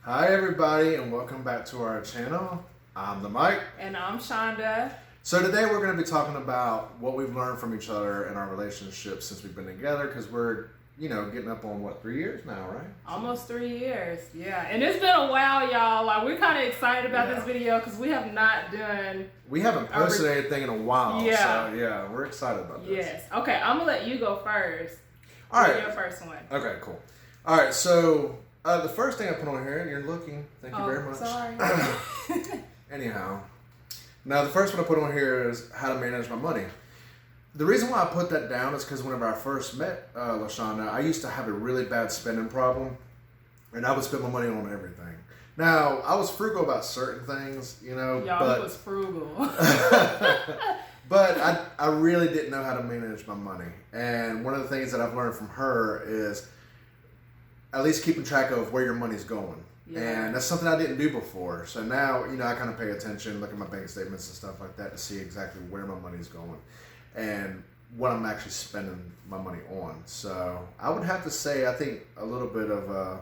Hi everybody and welcome back to our channel. I'm the Mike. And I'm Shawnda. So today we're going to be talking about what we've learned from each other in our relationship since we've been together, because we're, getting up on 3 years now, right? Almost 3 years, yeah. And it's been a while, y'all. Like, we're kind of excited about this video because we have not done... We haven't posted anything in a while, yeah. So yeah, we're excited about this. Yes. Okay, I'm going to let you go first. All right. Your first one. Okay, cool. All right, so the first thing I put on here, and you're looking, thank you very much. Sorry. Anyhow, now the first one I put on here is how to manage my money. The reason why I put that down is because whenever I first met Lashawnda, I used to have a really bad spending problem, and I would spend my money on everything. Now, I was frugal about certain things, Y'all was frugal. But I really didn't know how to manage my money. And one of the things that I've learned from her is at least keeping track of where your money's going. Yeah. And that's something I didn't do before. So now, I kind of pay attention, look at my bank statements and stuff like that to see exactly where my money's going and what I'm actually spending my money on. So I would have to say, I think a little bit of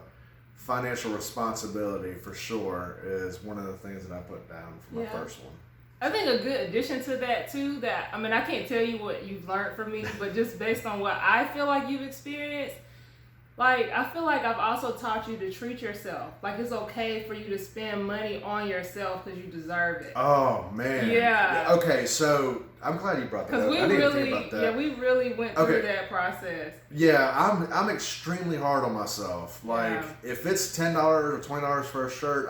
financial responsibility for sure is one of the things that I put down for my first one. I think a good addition to that too, I can't tell you what you've learned from me, but just based on what I feel like you've experienced, I feel like I've also taught you to treat yourself. Like, it's okay for you to spend money on yourself because you deserve it. Oh, man. Yeah. Okay, so I'm glad you brought that up. I didn't think about that. Yeah, we really went through that process. Yeah, I'm extremely hard on myself. Like, if it's $10 or $20 for a shirt,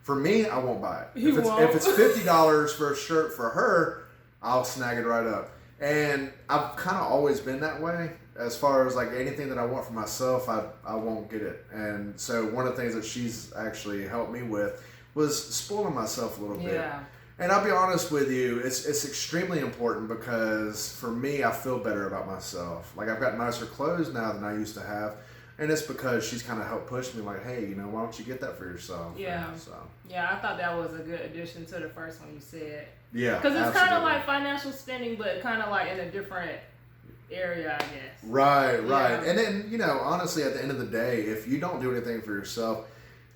for me, I won't buy it. If it's $50 for a shirt for her, I'll snag it right up. And I've kind of always been that way. As far as like anything that I want for myself, I won't get it. And so one of the things that she's actually helped me with was spoiling myself a little bit. And I'll be honest with you, it's extremely important because for me, I feel better about myself. Like, I've got nicer clothes now than I used to have. And it's because she's kind of helped push me, like, hey, why don't you get that for yourself? Yeah. Yeah, I thought that was a good addition to the first one you said. Yeah, because it's kind of like financial spending, but kind of like in a different area, I guess. Right. And then, honestly, at the end of the day, if you don't do anything for yourself,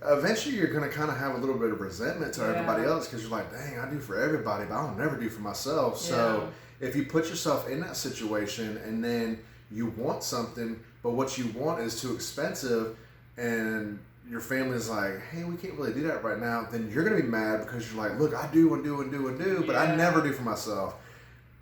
eventually you're going to kind of have a little bit of resentment to everybody else because you're like, dang, I do for everybody, but I'll never do for myself. So if you put yourself in that situation and then you want something, but what you want is too expensive and your family's like, hey, we can't really do that right now, then you're going to be mad because you're like, look, I do and do and do and do, but I never do for myself.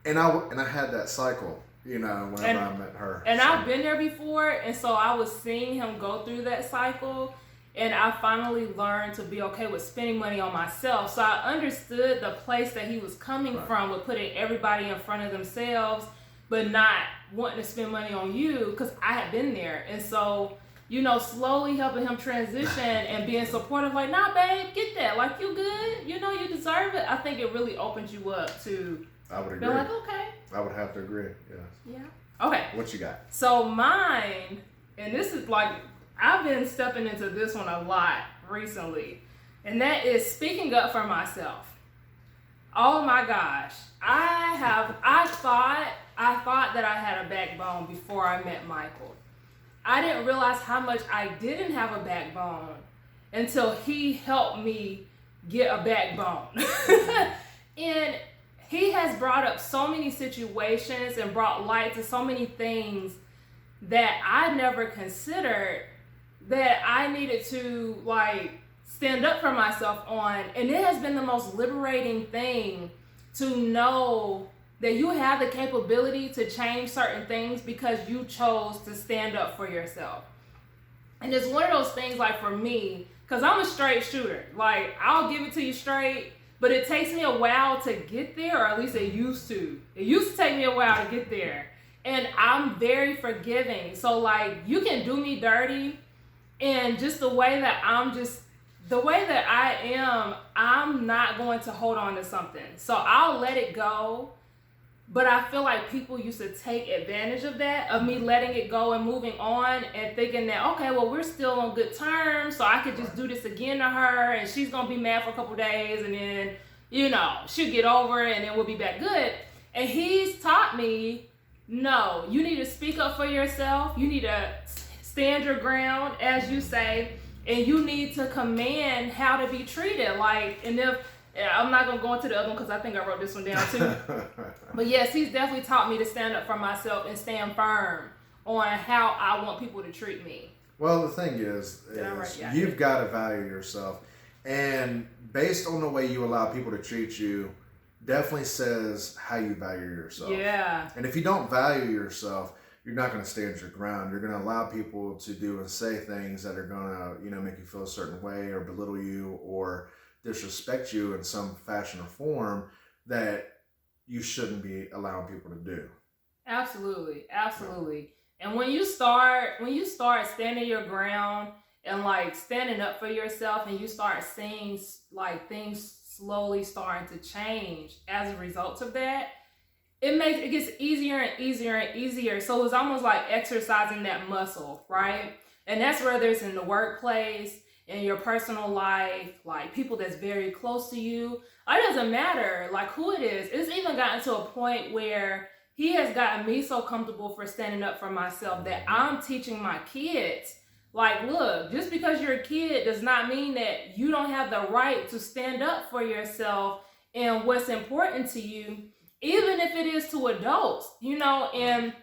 And I had that cycle. Whenever I met her. And I've been there before, and so I was seeing him go through that cycle, and I finally learned to be okay with spending money on myself. So I understood the place that he was coming from with putting everybody in front of themselves, but not wanting to spend money on you, because I had been there. And so, slowly helping him transition and being supportive, like, nah, babe, get that. Like, you good. You deserve it. I think it really opens you up to... I would agree. They're like, okay. I would have to agree, yes. Yeah. Okay. What you got? So mine, and this is like, I've been stepping into this one a lot recently, and that is speaking up for myself. Oh my gosh. I thought that I had a backbone before I met Michael. I didn't realize how much I didn't have a backbone until he helped me get a backbone. And he has brought up so many situations and brought light to so many things that I never considered that I needed to stand up for myself on. And it has been the most liberating thing to know that you have the capability to change certain things because you chose to stand up for yourself. And it's one of those things, like, for me, because I'm a straight shooter. Like, I'll give it to you straight. But it takes me a while to get there, or at least it used to. It used to take me a while to get there. And I'm very forgiving. So, you can do me dirty, and just the way that I am, I'm not going to hold on to something. So I'll let it go. But I feel like people used to take advantage of that, of me letting it go and moving on and thinking that, okay, well, we're still on good terms, so I could just do this again to her and she's going to be mad for a couple days and then, she'll get over it and then we'll be back good. And he's taught me, no, you need to speak up for yourself. You need to stand your ground, as you say, and you need to command how to be treated. Like, and if I'm not gonna go into the other one because I think I wrote this one down too. But yes, he's definitely taught me to stand up for myself and stand firm on how I want people to treat me. Well, the thing is you've got to value yourself, and based on the way you allow people to treat you, definitely says how you value yourself. Yeah. And if you don't value yourself, you're not going to stand your ground. You're going to allow people to do and say things that are going to, make you feel a certain way or belittle you or disrespect you in some fashion or form that you shouldn't be allowing people to do. Absolutely. Absolutely. And when you start standing your ground and like standing up for yourself, and you start seeing like things slowly starting to change as a result of that, it gets easier and easier and easier. So it's almost like exercising that muscle, right? And that's whether it's in the workplace, in your personal life, like people that's very close to you. It doesn't matter like who it is. It's even gotten to a point where he has gotten me so comfortable for standing up for myself that I'm teaching my kids, like, look, just because you're a kid does not mean that you don't have the right to stand up for yourself and what's important to you, even if it is to adults, and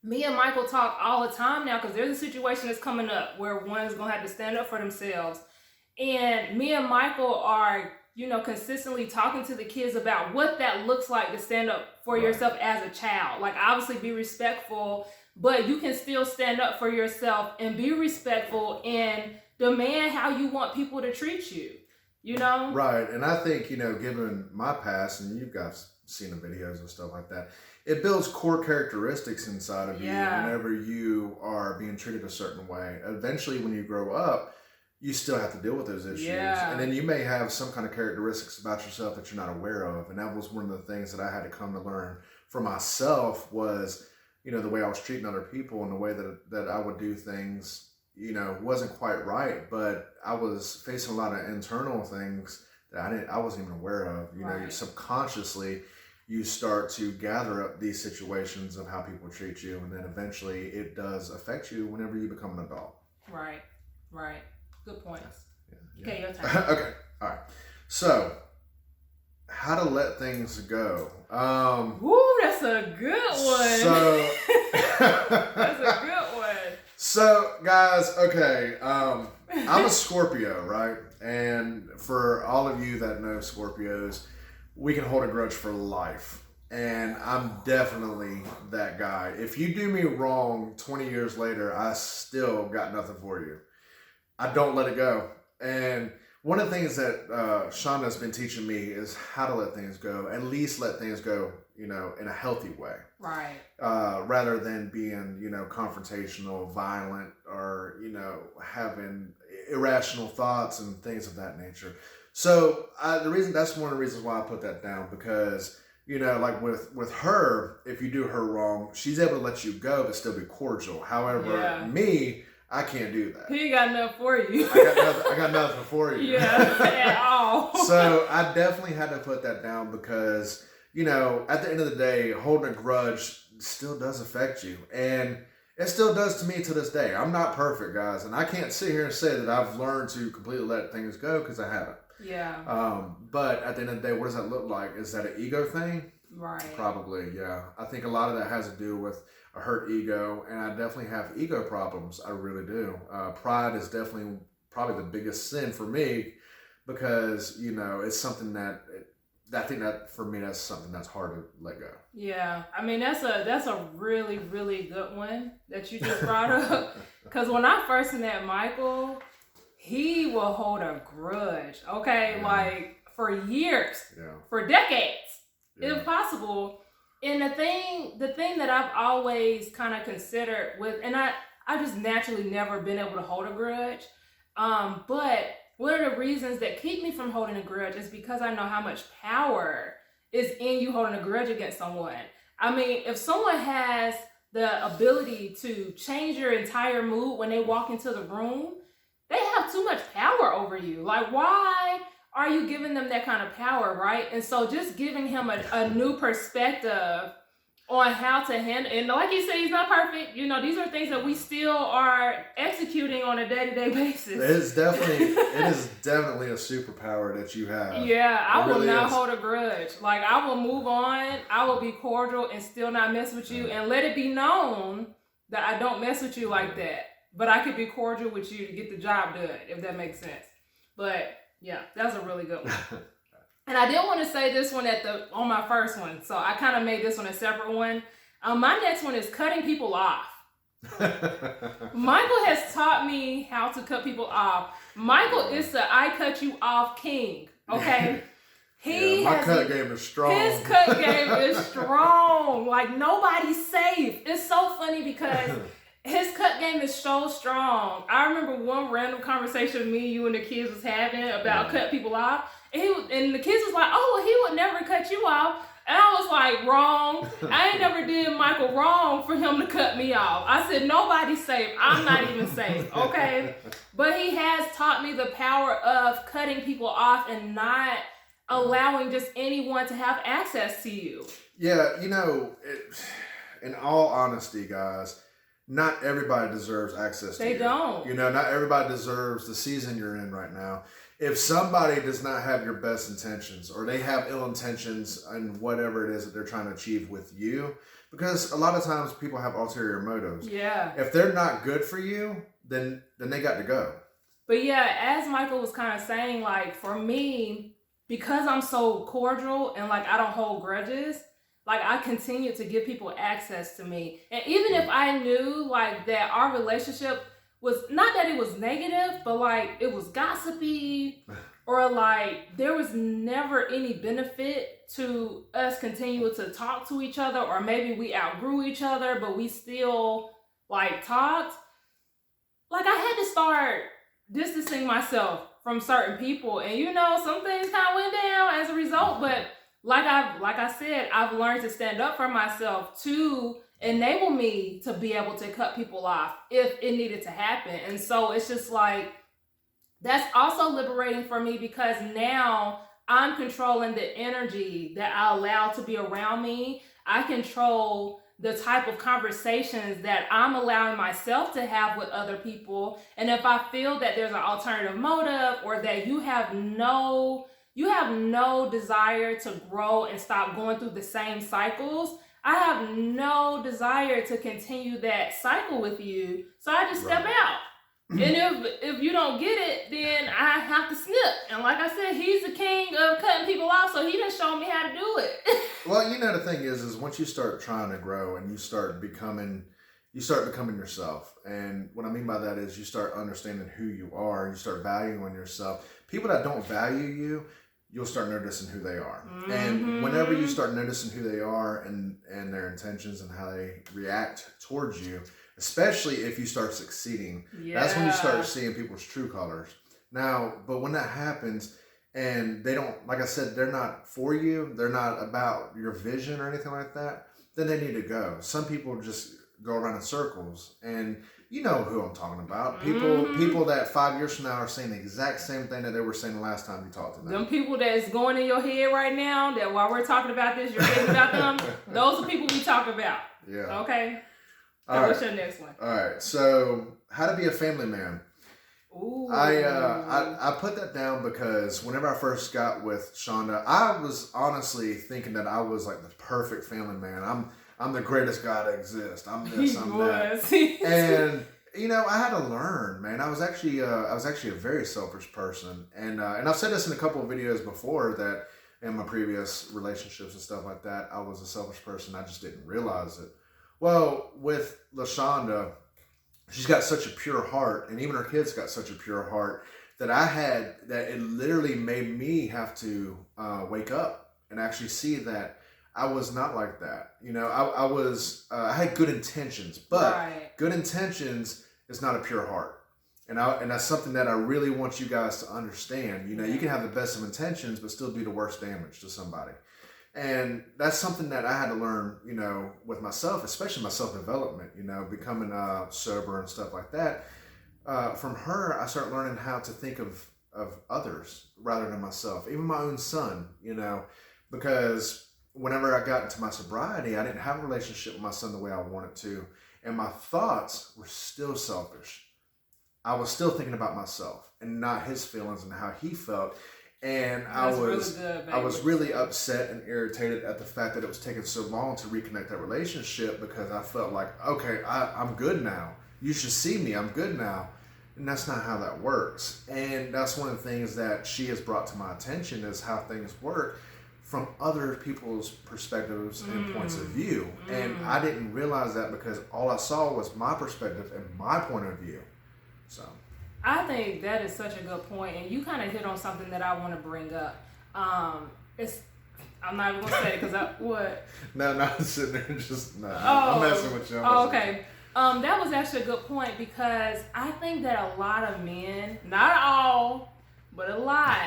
me and Michael talk all the time now because there's a situation that's coming up where one's going to have to stand up for themselves. And me and Michael are, consistently talking to the kids about what that looks like to stand up for yourself as a child. Like, obviously be respectful, but you can still stand up for yourself and be respectful and demand how you want people to treat you, Right. And I think, given my past, and you guys seen the videos and stuff like that, it builds core characteristics inside of you whenever you are being treated a certain way. Eventually, when you grow up, you still have to deal with those issues. Yeah. And then you may have some kind of characteristics about yourself that you're not aware of. And that was one of the things that I had to come to learn for myself was, the way I was treating other people and the way that I would do things, wasn't quite right. But I was facing a lot of internal things that I wasn't even aware of. Subconsciously, you start to gather up these situations of how people treat you. And then eventually it does affect you whenever you become an adult. Right. Good points. Yeah. Okay, your turn. Okay, all right. So, how to let things go. Woo, that's a good one. So, that's a good one. So, guys, okay, I'm a Scorpio, right? And for all of you that know Scorpios, we can hold a grudge for life. And I'm definitely that guy. If you do me wrong 20 years later, I still got nothing for you. I don't let it go. And one of the things that Shawnda has been teaching me is how to let things go. At least let things go, in a healthy way. Right. Rather than being, confrontational, violent, or, having irrational thoughts and things of that nature. So that's one of the reasons why I put that down, because, like with her, if you do her wrong, she's able to let you go but still be cordial. However, me, I can't do that. He got nothing for you. I got nothing for you. Yeah, at all. So I definitely had to put that down because, at the end of the day, holding a grudge still does affect you. And it still does to me to this day. I'm not perfect, guys. And I can't sit here and say that I've learned to completely let things go because I haven't. Yeah. But at the end of the day, what does that look like? Is that an ego thing? Right. Probably, yeah. I think a lot of that has to do with a hurt ego, and I definitely have ego problems. I really do. Pride is definitely probably the biggest sin for me because, it's something that I think that for me, that's something that's hard to let go. Yeah. I mean, that's a really, really good one that you just brought up. Because when I first met Michael, he will hold a grudge, okay? Like for years, for decades, if possible. And the thing that I've always kind of considered and I just naturally never been able to hold a grudge. But one of the reasons that keep me from holding a grudge is because I know how much power is in you holding a grudge against someone. I mean, if someone has the ability to change your entire mood when they walk into the room, they have too much power over you. Like, why are you giving them that kind of power, right? And so just giving him a new perspective on how to handle, and like you said, he's not perfect. You know, these are things that we still are executing on a day-to-day basis. It is definitely a superpower that you have. Yeah, I will not hold a grudge. Like, I will move on. I will be cordial and still not mess with you, and let it be known that I don't mess with you like that. But I could be cordial with you to get the job done, if that makes sense. But yeah, that's a really good one. And I didn't want to say this one on my first one, so I kind of made this one a separate one. My next one is cutting people off. Michael has taught me how to cut people off. Michael is the I cut you off king, okay? My cut game is strong. His cut game is strong. Like, nobody's safe. It's so funny because his cut game is so strong. I remember one random conversation me, you, and the kids was having about cut people off. And the kids was like, oh, well, he would never cut you off. And I was like, wrong. I ain't never did Michael wrong for him to cut me off. I said, nobody's safe. I'm not even safe, okay? But he has taught me the power of cutting people off and not allowing just anyone to have access to you. Yeah, you know, in all honesty, guys, not everybody deserves access to you. They don't. You know, not everybody deserves the season you're in right now. If somebody does not have your best intentions, or they have ill intentions in whatever it is that they're trying to achieve with you, because a lot of times people have ulterior motives. Yeah. If they're not good for you, then they got to go. But yeah, as Michael was kind of saying, like, for me, because I'm so cordial and like I don't hold grudges, like I continue to give people access to me. And even if I knew like that our relationship was not that it was negative, but like it was gossipy, or like there was never any benefit to us continuing to talk to each other, or maybe we outgrew each other, but we still like talked. Like, I had to start distancing myself from certain people, and you know, some things kind of went down as a result. But like I said, I've learned to stand up for myself to enable me to be able to cut people off if it needed to happen. And so it's just like, that's also liberating for me, because now I'm controlling the energy that I allow to be around me. I control the type of conversations that I'm allowing myself to have with other people. And if I feel that there's an alternative motive, or that you have no desire to grow and stop going through the same cycles, I have no desire to continue that cycle with you. So I just step out. And if you don't get it, then I have to snip. And like I said, he's the king of cutting people off, so he done showed me how to do it. Well, you know, the thing is once you start trying to grow and you start becoming yourself. And what I mean by that is you start understanding who you are, you start valuing yourself. People that don't value you, you'll start noticing who they are. Mm-hmm. And whenever you start noticing who they are and their intentions and how they react towards you, especially if you start succeeding, that's when you start seeing people's true colors. Now, but when that happens and they don't, like I said, they're not for you, they're not about your vision or anything like that, then they need to go. Some people just go around in circles, and you know who I'm talking about. People that 5 years from now are saying the exact same thing that they were saying the last time you talked to them. Them people that's going in your head right now, that while we're talking about this, you're thinking about them, those are people we talk about. Yeah. Okay? So what's your next one? All right. So, how to be a family man. Ooh. I put that down because whenever I first got with Shawnda, I was honestly thinking that I was like the perfect family man. I'm the greatest guy to exist. I'm this, I'm that. And you know, I had to learn, man. I was actually a very selfish person, and I've said this in a couple of videos before, that in my previous relationships and stuff like that, I was a selfish person. I just didn't realize it. Well, with Lashawnda, she's got such a pure heart, and even her kids got such a pure heart that it literally made me have to wake up and actually see that I was not like that. You know, I had good intentions, but good intentions is not a pure heart. And that's something that I really want you guys to understand. You know, you can have the best of intentions, but still do the worst damage to somebody. And that's something that I had to learn, you know, with myself, especially my self-development, you know, becoming sober and stuff like that. From her, I started learning how to think of others rather than myself, even my own son, you know, because whenever I got into my sobriety, I didn't have a relationship with my son the way I wanted to. And my thoughts were still selfish. I was still thinking about myself and not his feelings and how he felt. And I was really upset and irritated at the fact that it was taking so long to reconnect that relationship, because I felt like, okay, I'm good now. You should see me. I'm good now. And that's not how that works. And that's one of the things that she has brought to my attention, is how things work from other people's perspectives and points of view. And I didn't realize that, because all I saw was my perspective and my point of view. So I think that is such a good point, and you kind of hit on something that I want to bring up. I'm not even gonna say it because what? No, I'm sitting there I'm messing with you. Okay. That was actually a good point, because I think that a lot of men, not all, but a lot,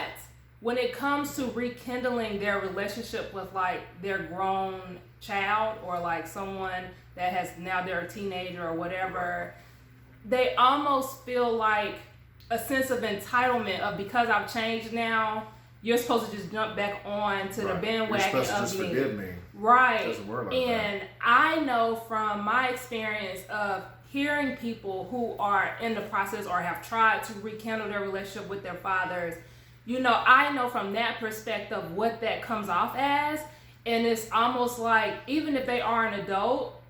when it comes to rekindling their relationship with like their grown child, or like someone that has now they're a teenager or whatever, they almost feel like a sense of entitlement of, because I've changed now, you're supposed to just jump back on to the bandwagon of just me. Forgive me. Right. It doesn't work like and that. I know from my experience of hearing people who are in the process or have tried to rekindle their relationship with their fathers, I know from that perspective what that comes off as. And it's almost like, even if they are an adult,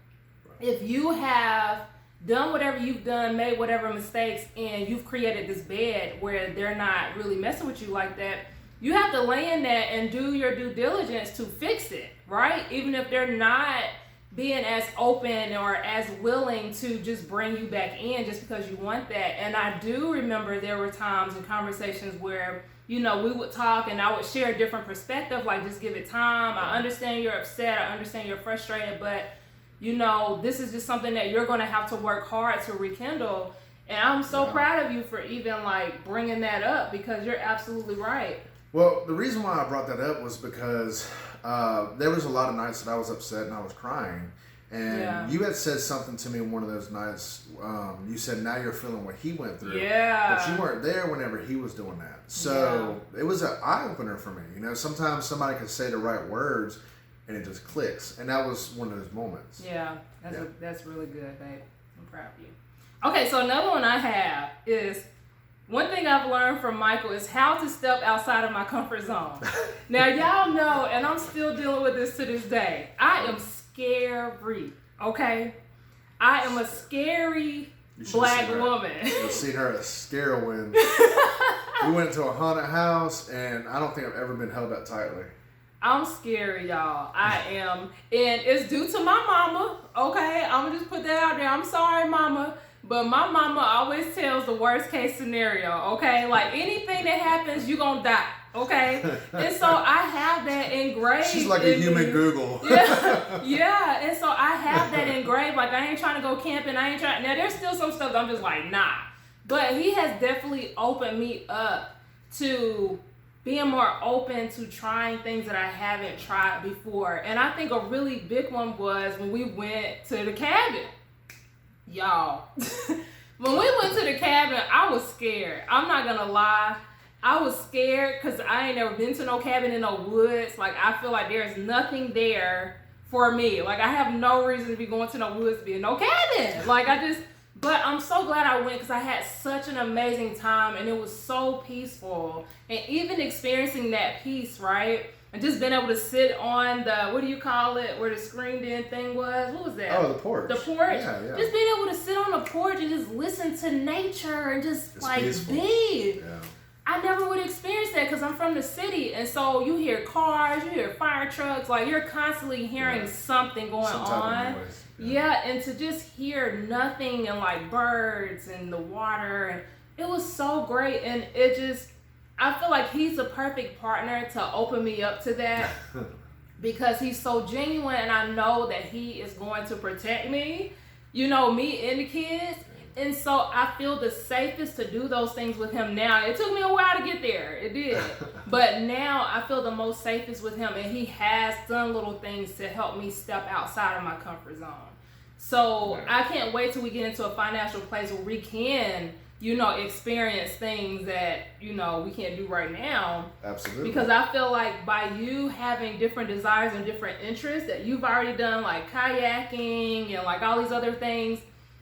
if you have done whatever you've done, made whatever mistakes, and you've created this bed where they're not really messing with you like that, you have to lay in that and do your due diligence to fix it, right? Even if they're not being as open or as willing to just bring you back in just because you want that. And I do remember there were times and conversations where, we would talk and I would share a different perspective, like, just give it time. I understand you're upset. I understand you're frustrated, but this is just something that you're going to have to work hard to rekindle. And I'm so proud of you for even like bringing that up, because you're absolutely right. Well, the reason why I brought that up was because there was a lot of nights that I was upset and I was crying. And you had said something to me one of those nights. You said, now you're feeling what he went through. Yeah. But you weren't there whenever he was doing that. So it was an eye-opener for me. Sometimes somebody can say the right words and it just clicks. And that was one of those moments. Yeah, that's really good, babe. I'm proud of you. Okay, so another one I have is, one thing I've learned from Michael is how to step outside of my comfort zone. Now, y'all know, and I'm still dealing with this to this day, I am scary, okay? I am a scary black woman. You'll see her as scary when we went into a haunted house, and I don't think I've ever been held that tightly. I'm scary, y'all. I am. And it's due to my mama, okay? I'm going to just put that out there. I'm sorry, mama. But my mama always tells the worst case scenario, okay? Like, anything that happens, you're going to die, okay? And so I have that engraved. She's like a human Google. Yeah. And so I have that engraved. Like, I ain't trying to go camping. Now, there's still some stuff that I'm just like, nah. But he has definitely opened me up to being more open to trying things that I haven't tried before. And I think a really big one was when we went to the cabin. Y'all, when we went to the cabin, I was scared. I'm not gonna lie. I was scared because I ain't never been to no cabin in no woods. Like, I feel like there's nothing there for me. Like, I have no reason to be going to no woods to be in no cabin. But I'm so glad I went, because I had such an amazing time and it was so peaceful. And even experiencing that peace, right? And just being able to sit on the, what do you call it, where the screened in thing was? What was that? Oh, the porch. The porch. Yeah. Just being able to sit on the porch and just listen to nature and just peaceful. be. Yeah. I never would experience that because I'm from the city. And so you hear cars, you hear fire trucks, like you're constantly hearing something going on. Yeah, and to just hear nothing and like birds and the water, and it was so great. And it just, I feel like he's a perfect partner to open me up to that because he's so genuine, and I know that he is going to protect me, me and the kids. And so I feel the safest to do those things with him now. It took me a while to get there. It did. But now I feel the most safest with him, and he has done little things to help me step outside of my comfort zone. So I can't wait till we get into a financial place where we can experience things that, we can't do right now. Absolutely. Because I feel like by you having different desires and different interests that you've already done, like kayaking and like all these other things,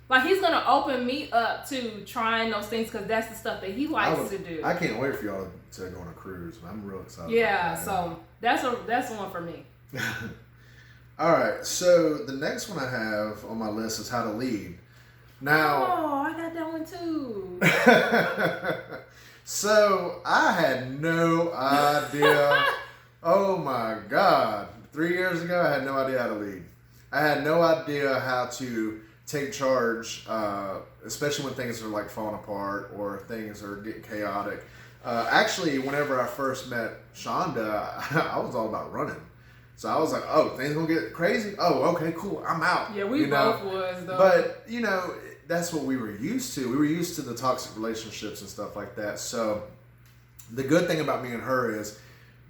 like he's going to open me up to trying those things because that's the stuff that he likes to do. I can't wait for y'all to go on a cruise. I'm real excited. Yeah, so that's one for me. All right, so the next one I have on my list is how to lead. Now, I got that one too. So I had no idea. Oh my God. 3 years ago, I had no idea how to lead. I had no idea how to take charge, especially when things are like falling apart or things are getting chaotic. Actually, whenever I first met Shawnda, I was all about running. So I was like, oh, things gonna get crazy? Oh, okay, cool, I'm out. Yeah, we both was though. But, that's what we were used to. We were used to the toxic relationships and stuff like that. So the good thing about me and her is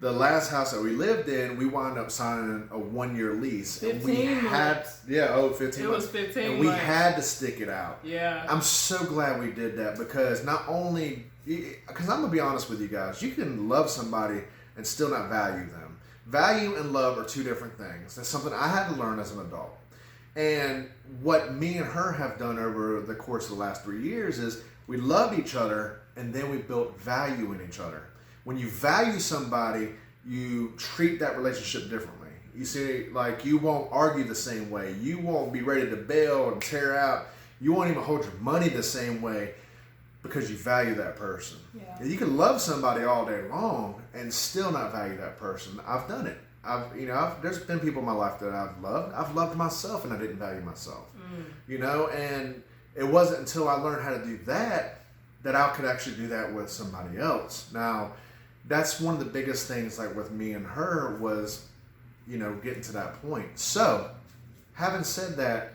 the last house that we lived in, we wound up signing a 1-year lease. 15 months. 15 months. It was 15 and months. we had to stick it out. Yeah. I'm so glad we did that because not only, because I'm going to be honest with you guys, you can love somebody and still not value them. Value and love are two different things. That's something I had to learn as an adult. And what me and her have done over the course of the last 3 years is we loved each other and then we built value in each other. When you value somebody, you treat that relationship differently. You see, like you won't argue the same way. You won't be ready to bail and tear out. You won't even hold your money the same way because you value that person. Yeah. You can love somebody all day long and still not value that person. I've done it. There's been people in my life that I've loved. I've loved myself and I didn't value myself. And it wasn't until I learned how to do that I could actually do that with somebody else. Now, that's one of the biggest things like with me and her was, getting to that point. So, having said that,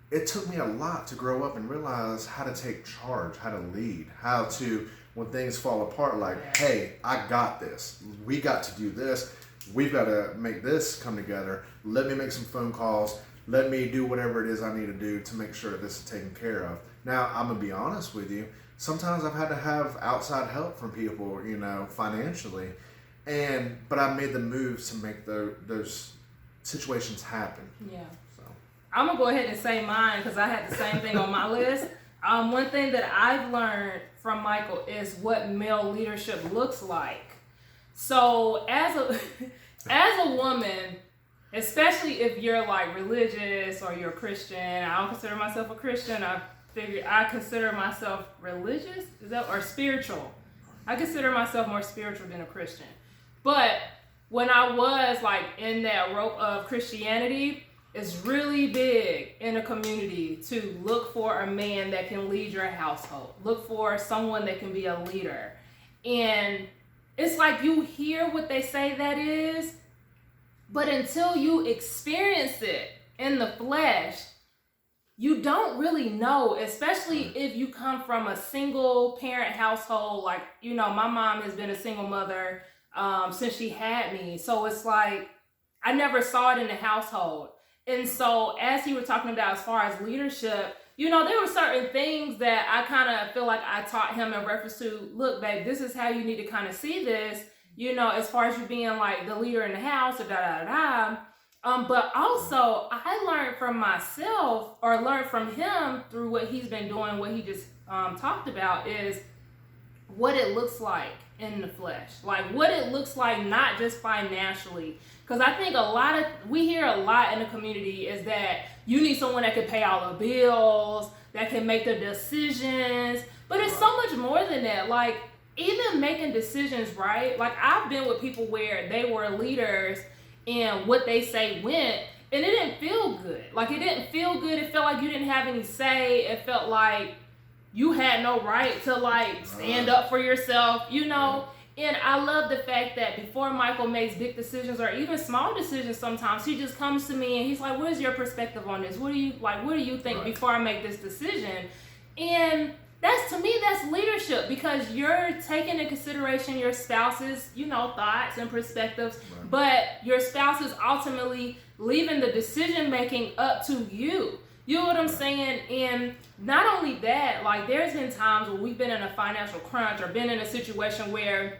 it took me a lot to grow up and realize how to take charge, how to lead, how to, when things fall apart, like, hey, I got this. We got to do this. We've got to make this come together. Let me make some phone calls. Let me do whatever it is I need to do to make sure that this is taken care of. Now, I'm going to be honest with you. Sometimes I've had to have outside help from people, financially. But I made the moves to make those situations happen. Yeah. So I'm going to go ahead and say mine because I had the same thing on my list. One thing that I've learned from Michael is what male leadership looks like. So as a woman, especially if you're like religious or you're a Christian, I don't consider myself a Christian. I consider myself religious, or spiritual. I consider myself more spiritual than a Christian. But when I was like in that rope of Christianity, it's really big in a community to look for a man that can lead your household. Look for someone that can be a leader. And it's like you hear what they say that is, but until you experience it in the flesh, you don't really know, especially if you come from a single parent household. Like, my mom has been a single mother since she had me. So it's like, I never saw it in the household. And so as you were talking about as far as leadership, there were certain things that I kind of feel like I taught him in reference to, look, babe, this is how you need to kind of see this, as far as you being like the leader in the house, or da-da-da-da. But also, I learned from myself, or learned from him through what he's been doing, what he just talked about, is what it looks like in the flesh. Like, what it looks like, not just financially. Because I think we hear a lot in the community is that you need someone that can pay all the bills, that can make the decisions. But it's so much more than that. Like, even making decisions, right? Like, I've been with people where they were leaders and what they say went, and it didn't feel good. Like, it didn't feel good. It felt like you didn't have any say. It felt like you had no right to, like, stand up for yourself, And I love the fact that before Michael makes big decisions or even small decisions sometimes, he just comes to me and he's like, what is your perspective on this? What do you think before I make this decision? And to me, that's leadership, because you're taking into consideration your spouse's, thoughts and perspectives, but your spouse is ultimately leaving the decision making up to you. You know what I'm saying? And not only that, like there's been times where we've been in a financial crunch or been in a situation where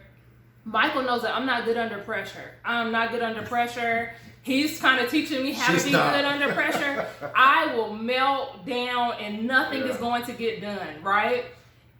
Michael knows that I'm not good under pressure. I'm not good under pressure. He's kind of teaching me how to be good under pressure. I will melt down and nothing is going to get done, right?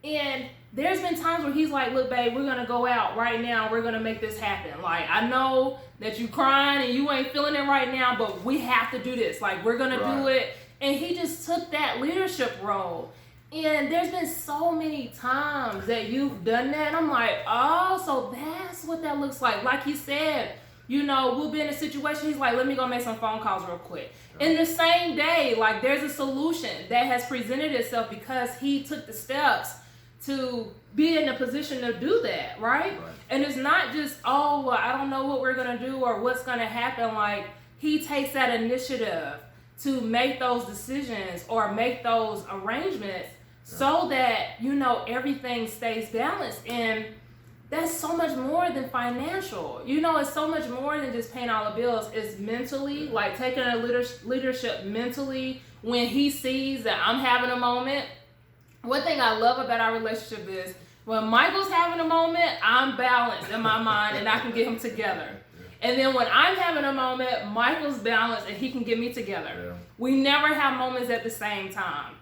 And there's been times where he's like, look, babe, we're going to go out right now. We're going to make this happen. Like, I know that you crying and you ain't feeling it right now, but we have to do this. Like, we're going to do it. And he just took that leadership role. And there's been so many times that you've done that. And I'm like, oh, so that's what that looks like. Like he said, you know, we'll be in a situation. He's like, let me go make some phone calls real quick. In the same day, like there's a solution that has presented itself because he took the steps to be in a position to do that, right? And it's not just, oh, well, I don't know what we're going to do or what's going to happen. Like he takes that initiative to make those decisions or make those arrangements so that, you know, everything stays balanced. And that's so much more than financial. You know, it's so much more than just paying all the bills. It's mentally, like taking a leadership mentally when he sees that I'm having a moment. One thing I love about our relationship is when Michael's having a moment, I'm balanced in my mind and I can get him together. And then when I'm having a moment, Michael's balanced and he can get me together. We never have moments at the same time.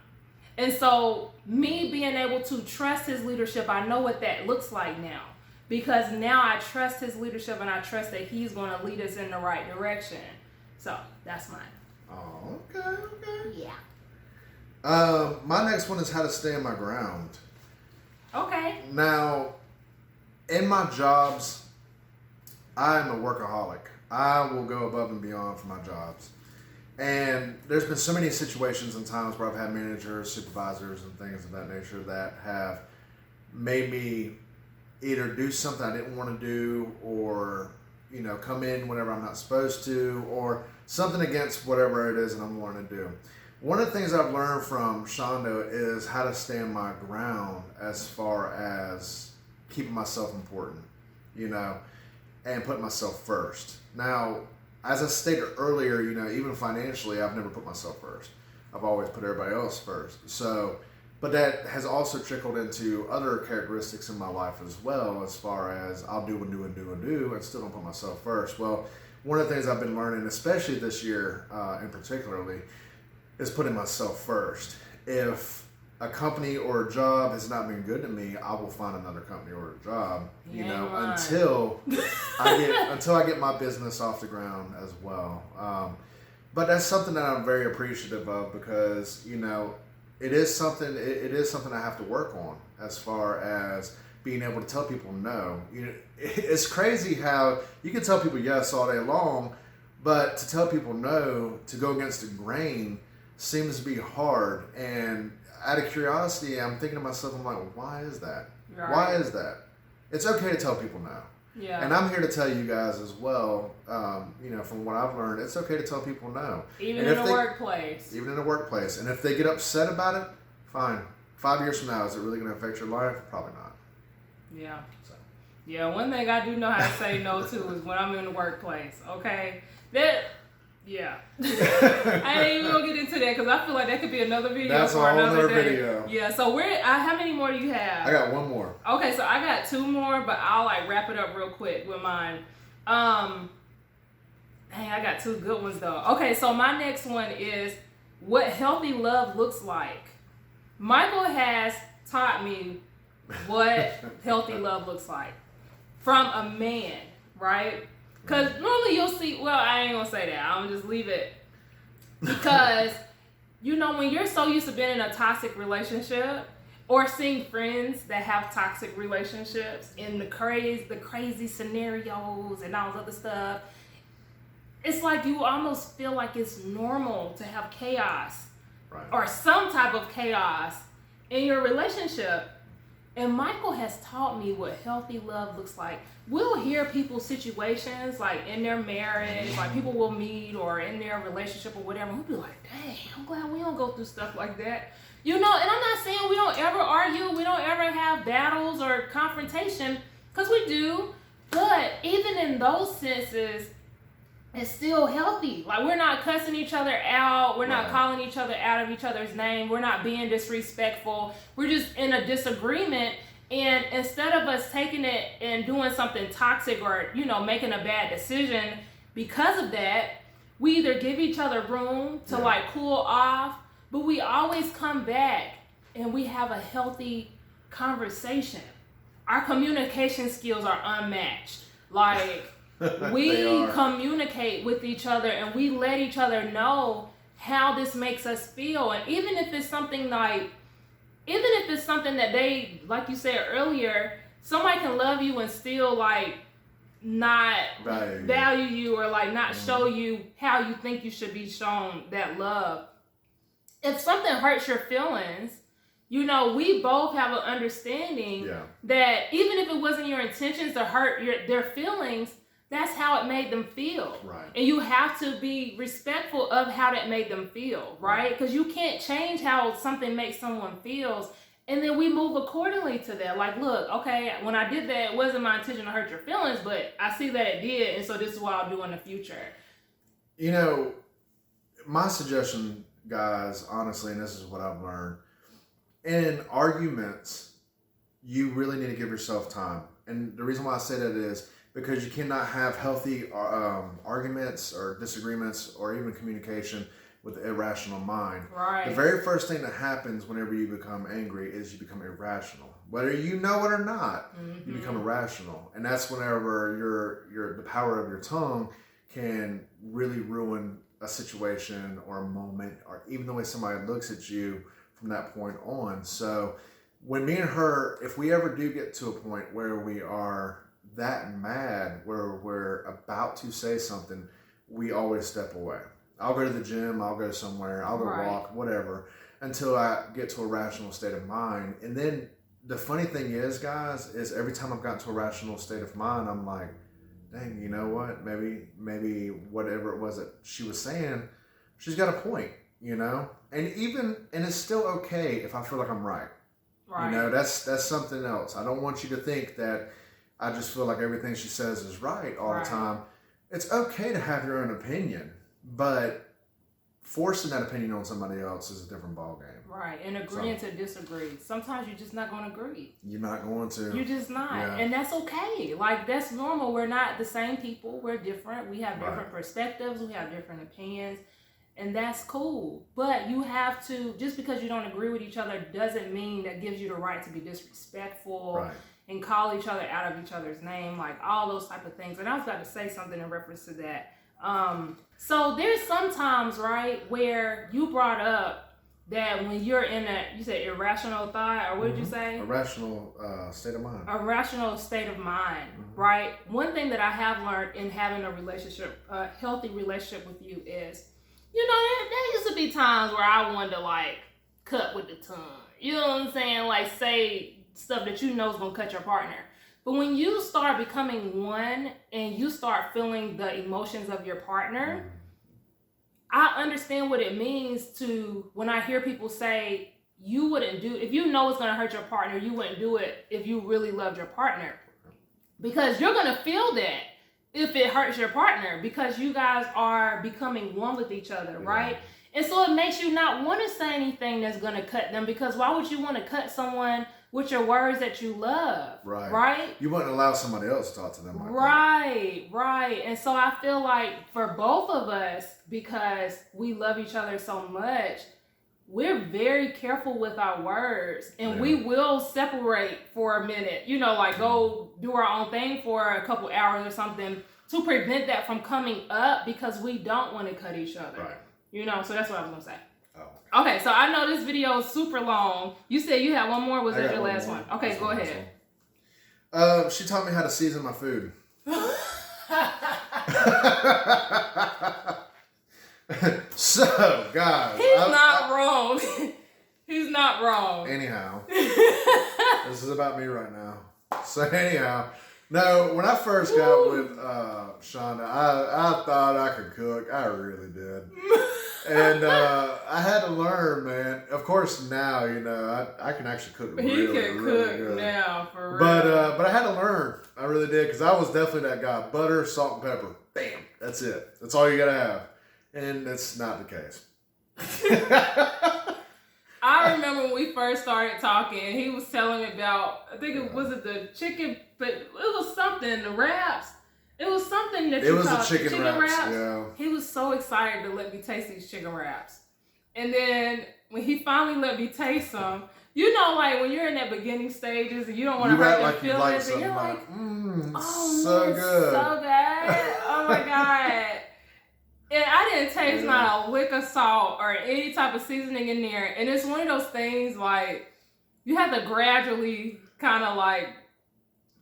And so me being able to trust his leadership, I know what that looks like now. Because now I trust his leadership and I trust that he's going to lead us in the right direction. So that's mine. Oh, okay. Yeah. My next one is how to stand my ground. Okay. Now, in my jobs, I am a workaholic. I will go above and beyond for my jobs. And there's been so many situations and times where I've had managers, supervisors, and things of that nature that have made me either do something I didn't want to do or, you know, come in whenever I'm not supposed to or something against whatever it is that I'm wanting to do. One of the things I've learned from Shawnda is how to stand my ground as far as keeping myself important, you know, and putting myself first. Now, as I stated earlier, you know, even financially, I've never put myself first. I've always put everybody else first. So, but that has also trickled into other characteristics in my life as well, as far as I'll do and still don't put myself first. Well, one of the things I've been learning, especially this year in particularly, is putting myself first. If a company or a job has not been good to me, I will find another company or a job, you know, until I get my business off the ground as well. But that's something that I'm very appreciative of because, you know, it is something I have to work on as far as being able to tell people no. You know, it's crazy how you can tell people yes all day long, but to tell people no, to go against the grain, seems to be hard. And out of curiosity, I'm thinking to myself, I'm like, well, why is that? Right. Why is that? It's okay to tell people no. Yeah. And I'm here to tell you guys as well, you know, from what I've learned, it's okay to tell people no. Even in the workplace. Even in the workplace. And if they get upset about it, fine. 5 years from now, is it really going to affect your life? Probably not. Yeah. So. Yeah, one thing I do know how to say no to is when I'm in the workplace, okay? Yeah. I ain't even gonna get into that because I feel like that could be another video. That's for another day. video. Yeah, so how many more do you have? I got one more. Okay, so I got two more, but I'll like wrap it up real quick with mine. Dang, I got two good ones though. Okay, so my next one is what healthy love looks like. Michael has taught me what healthy love looks like from a man, right? Because normally you'll see, well, I ain't going to say that. I'm just leave it. Because, you know, when you're so used to being in a toxic relationship or seeing friends that have toxic relationships in the crazy scenarios and all this other stuff, it's like you almost feel like it's normal to have chaos or some type of chaos in your relationship. And Michael has taught me what healthy love looks like. We'll hear people's situations, like in their marriage, like people will meet or in their relationship or whatever. We'll be like, dang, I'm glad we don't go through stuff like that. You know, and I'm not saying we don't ever argue, we don't ever have battles or confrontation, because we do. But even in those senses, it's still healthy. Like, we're not cussing each other out. We're not calling each other out of each other's name. We're not being disrespectful. We're just in a disagreement. And instead of us taking it and doing something toxic or, you know, making a bad decision because of that, we either give each other room to like cool off, but we always come back and we have a healthy conversation. Our communication skills are unmatched. Like, we communicate with each other and we let each other know how this makes us feel. And even if it's something that they, like you said earlier, somebody can love you and still like not value you or like not show you how you think you should be shown that love. If something hurts your feelings, you know, we both have an understanding that even if it wasn't your intentions to hurt their feelings, that's how it made them feel. Right. And you have to be respectful of how that made them feel, right? Because you can't change how something makes someone feel. And then we move accordingly to that. Like, look, okay, when I did that, it wasn't my intention to hurt your feelings, but I see that it did. And so this is what I'll do in the future. You know, my suggestion, guys, honestly, and this is what I've learned, in arguments, you really need to give yourself time. And the reason why I say that is because you cannot have healthy arguments or disagreements or even communication with an irrational mind. Right. The very first thing that happens whenever you become angry is you become irrational. Whether you know it or not, you become irrational. And that's whenever the power of your tongue can really ruin a situation or a moment or even the way somebody looks at you from that point on. So when me and her, if we ever do get to a point where we are that mad, where we're about to say something, we always step away. I'll go to the gym, I'll go somewhere, I'll go walk, whatever, until I get to a rational state of mind. And then the funny thing is, guys, is every time I've gotten to a rational state of mind, I'm like, dang, you know what? Maybe whatever it was that she was saying, she's got a point, you know? And it's still okay if I feel like I'm right. Right. You know, that's something else. I don't want you to think that I just feel like everything she says is right all the time. It's okay to have your own opinion, but forcing that opinion on somebody else is a different ballgame. Right, and agreeing to disagree. Sometimes you're just not going to agree. You're not going to. You're just not. Yeah. And that's okay. Like, that's normal. We're not the same people. We're different. We have different perspectives. We have different opinions. And that's cool. But you have to, just because you don't agree with each other doesn't mean that gives you the right to be disrespectful and call each other out of each other's name, like all those type of things. And I was about to say something in reference to that. So there's sometimes, right, where you brought up that when you're in you said irrational thought, or what did you say? Irrational state of mind. A rational state of mind, right? One thing that I have learned in having a healthy relationship with you is, you know, there used to be times where I wanted to, like, cut with the tongue. You know what I'm saying? Like, say stuff that you know is going to cut your partner. But when you start becoming one and you start feeling the emotions of your partner, I understand what it means to, when I hear people say, you wouldn't do, if you know it's going to hurt your partner, you wouldn't do it if you really loved your partner. Because you're going to feel that if it hurts your partner, because you guys are becoming one with each other, right? And so it makes you not want to say anything that's going to cut them, because why would you want to cut someone with your words that you love, right? You wouldn't allow somebody else to talk to them like that. Right. And so I feel like for both of us, because we love each other so much, we're very careful with our words, and we will separate for a minute, you know, like go do our own thing for a couple hours or something to prevent that from coming up, because we don't want to cut each other. Right. You know, so that's what I was going to say. Oh. Okay, so I know this video is super long. You said you had one more. Was that your last one? Okay, that's go ahead. She taught me how to season my food. So, guys. He's not wrong. He's not wrong. Anyhow. This is about me right now. So, anyhow. No, when I first got with Shawnda, I thought I could cook. I really did. And I had to learn, man. Of course, now, you know, I can actually cook really good. Now, for real. But I had to learn. I really did, because I was definitely that guy. Butter, salt, and pepper. Bam. That's it. That's all you gotta have. And that's not the case. I remember when we first started talking, he was telling me about, I think it was the chicken, but it was something, the wraps. It was something that you called chicken wraps. Yeah. He was so excited to let me taste these chicken wraps. And then when he finally let me taste them, you know, like when you're in that beginning stages and you don't want to hurt their feelings, and you're like, oh, so man, good. So good. Oh my God. And I didn't taste not a lick of salt or any type of seasoning in there. And it's one of those things like you have to gradually kind of like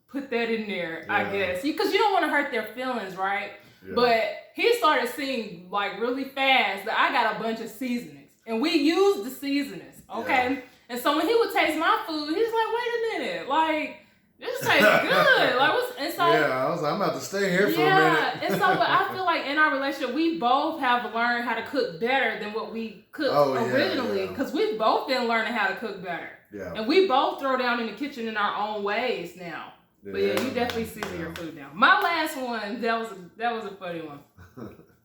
put that in there, I guess. Because you don't want to hurt their feelings, right? Yeah. But he started seeing like really fast that I got a bunch of seasonings. And we used the seasonings, okay? Yeah. And so when he would taste my food, he's like, wait a minute, like, this tastes good. Like, and so, I was like, I'm about to stay here for a minute. And so I feel like in our relationship, we both have learned how to cook better than what we cooked originally. Because we've both been learning how to cook better. Yeah. And we both throw down in the kitchen in our own ways now. But you definitely season your food now. My last one, that was a funny one.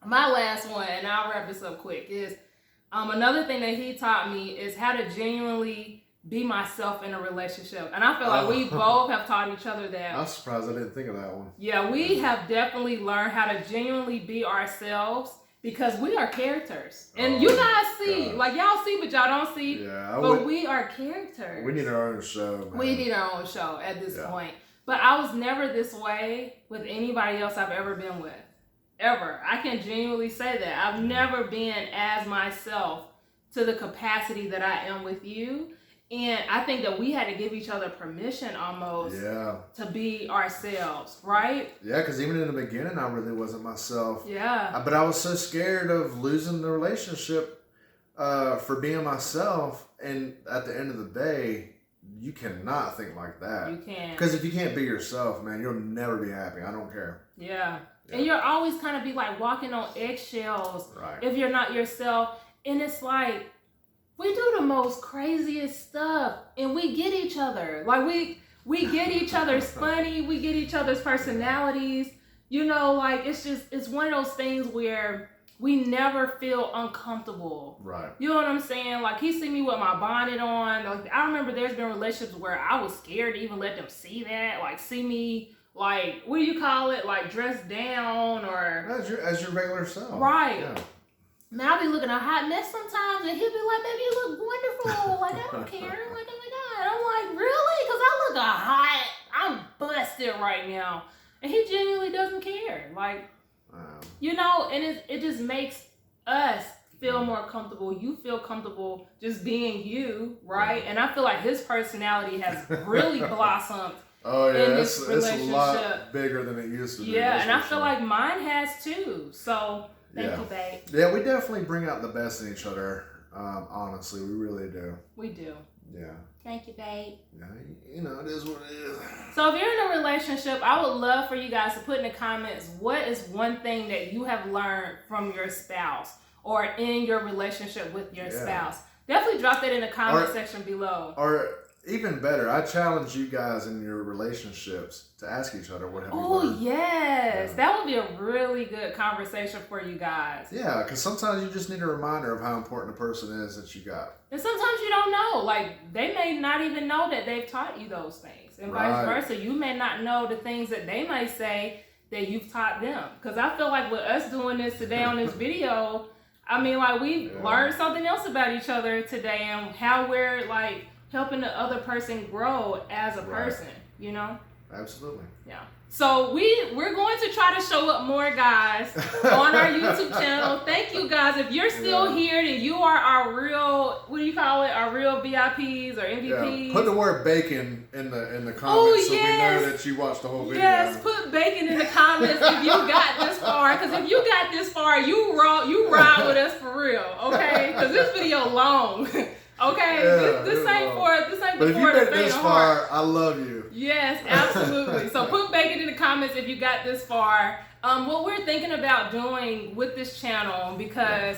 My last one, and I'll wrap this up quick, is another thing that he taught me is how to genuinely be myself in a relationship. And I feel like we both have taught each other that. I'm surprised I didn't think of that one. Yeah, we have definitely learned how to genuinely be ourselves because we are characters. And you guys see, like y'all see, but y'all don't see. Yeah, but we are characters. We need our own show, man. We need our own show at this point. But I was never this way with anybody else I've ever been with. Ever. I can genuinely say that. I've never been as myself to the capacity that I am with you. And I think that we had to give each other permission almost to be ourselves, right? Yeah, because even in the beginning, I really wasn't myself. Yeah. But I was so scared of losing the relationship for being myself. And at the end of the day, you cannot think like that. You can't. Because if you can't be yourself, man, you'll never be happy. I don't care. Yeah. And you're always kind of be like walking on eggshells if you're not yourself. And it's like, we do the most craziest stuff and we get each other. Like we get each other's funny, we get each other's personalities. You know, like it's one of those things where we never feel uncomfortable. Right. You know what I'm saying? Like he see me with my bonnet on. Like I remember there's been relationships where I was scared to even let them see that. Like see me like, what do you call it? Like dressed down or as your regular self. Right. Yeah. Now I'll be looking a hot mess sometimes, and he'll be like, "Baby, you look wonderful." Like I don't care. Like oh my God, I'm like, really? Because I look hot. I'm busted right now, and he genuinely doesn't care. Like, you know, and it just makes us feel more comfortable. You feel comfortable just being you, right? And I feel like his personality has really blossomed. Oh yeah, it's a lot bigger than it used to be. Yeah, and I feel like mine has too. So. Thank you, babe. Yeah, we definitely bring out the best in each other. Honestly, we really do. We do. Yeah. Thank you, babe. Yeah, you know, it is what it is. So if you're in a relationship, I would love for you guys to put in the comments, what is one thing that you have learned from your spouse or in your relationship with your spouse? Definitely drop that in the comment section below. Or even better, I challenge you guys in your relationships to ask each other what have you learned. Oh, yes. Yeah. That would be a really good conversation for you guys. Yeah, because sometimes you just need a reminder of how important a person is that you got. And sometimes you don't know. Like, they may not even know that they've taught you those things. And vice versa. You may not know the things that they might say that you've taught them. Because I feel like with us doing this today on this video, I mean, like, we learned something else about each other today and how we're, like, helping the other person grow as a person, you know? Absolutely. Yeah. So we're going to try to show up more, guys, on our YouTube channel. Thank you, guys. If you're still here, then you are our real, what do you call it? Our real VIPs or MVPs. Yeah. Put the word bacon in the comments so we know that you watched the whole video. Yes, put bacon in the comments if you got this far. Because if you got this far, you ride with us for real, okay? Because this video long. Okay, this ain't but if you got this far, I love you. Yes, absolutely. So put bacon in the comments if you got this far. What we're thinking about doing with this channel, because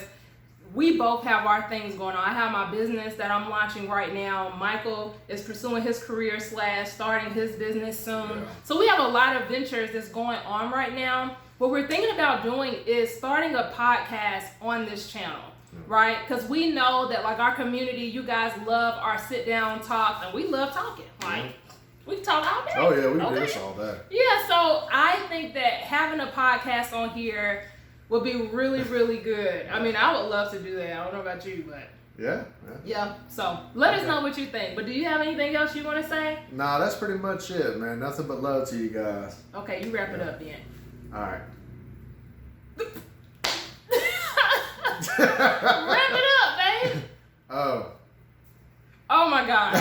we both have our things going on. I have my business that I'm launching right now. Michael is pursuing his career / starting his business soon. Yeah. So we have a lot of ventures that's going on right now. what we're thinking about doing is starting a podcast on this channel, right? Because we know that like our community, you guys love our sit down talks, and we love talking. Like we can talk all day. Oh yeah, we do this all day. Yeah, so I think that having a podcast on here would be really, really good. I mean, I would love to do that. I don't know about you, but yeah. So let us know what you think. But do you have anything else you want to say? Nah, that's pretty much it, man. Nothing but love to you guys. Okay, you wrap it up then. All right. Wrap it up, babe. Oh my God.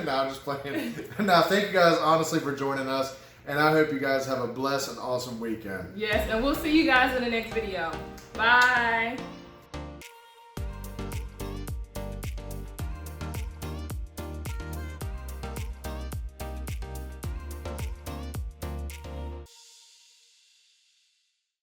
No, I'm just playing. No, thank you guys honestly for joining us. And I hope you guys have a blessed and awesome weekend. Yes, and we'll see you guys in the next video. Bye.